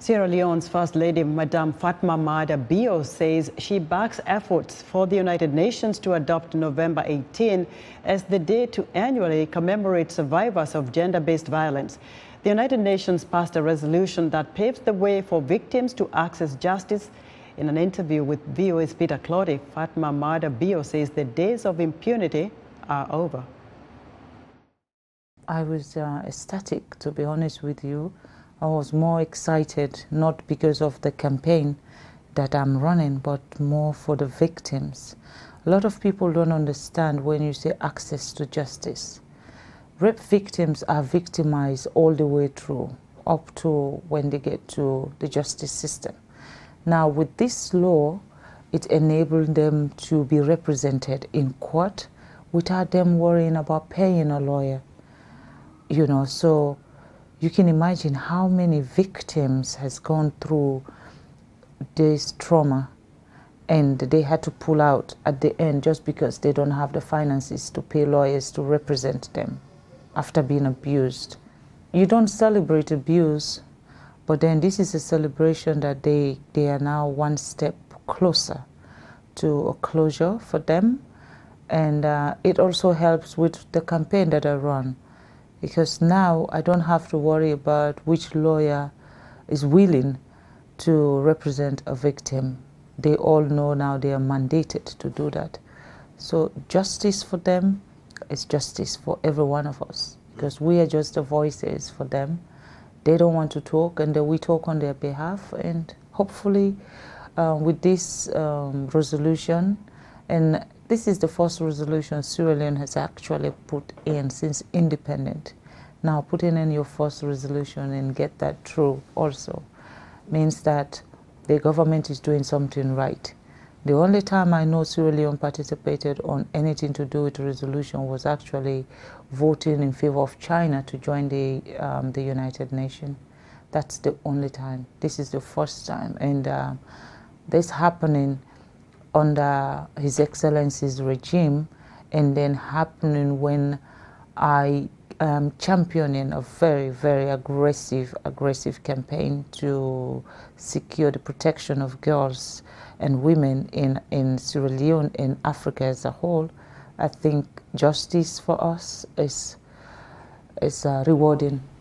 Sierra Leone's First Lady, Madame Fatma Maada Bio, says she backs efforts for the United Nations to adopt November 18 as the day to annually commemorate survivors of gender-based violence. The United Nations passed a resolution that paves the way for victims to access justice. In an interview with VOA's Peter Clottey, Fatma Maada Bio says the days of impunity are over. I was ecstatic, to be honest with you. I was more excited, not because of the campaign that I'm running, but more for the victims. A lot of people don't understand when you say access to justice. Rape victims are victimized all the way through, up to when they get to the justice system. Now, with this law, it enabled them to be represented in court without them worrying about paying a lawyer. You know, so you can imagine how many victims has gone through this trauma and they had to pull out at the end just because they don't have the finances to pay lawyers to represent them after being abused. You don't celebrate abuse, but then this is a celebration that they are now one step closer to a closure for them. And it also helps with the campaign that I run, because now I don't have to worry about which lawyer is willing to represent a victim. They all know now they are mandated to do that. So justice for them is justice for every one of us, because we are just the voices for them. They don't want to talk, and then we talk on their behalf. And hopefully with this resolution, and this is the first resolution Sierra Leone has actually put in since independent. Now putting in your first resolution and get that through also means that the government is doing something right. The only time I know Sierra Leone participated on anything to do with the resolution was actually voting in favor of China to join the United Nations. That's the only time. This is the first time. And this happening under His Excellency's regime, and then happening when I am championing a very, very aggressive campaign to secure the protection of girls and women in Sierra Leone, in Africa as a whole. I think justice for us is rewarding.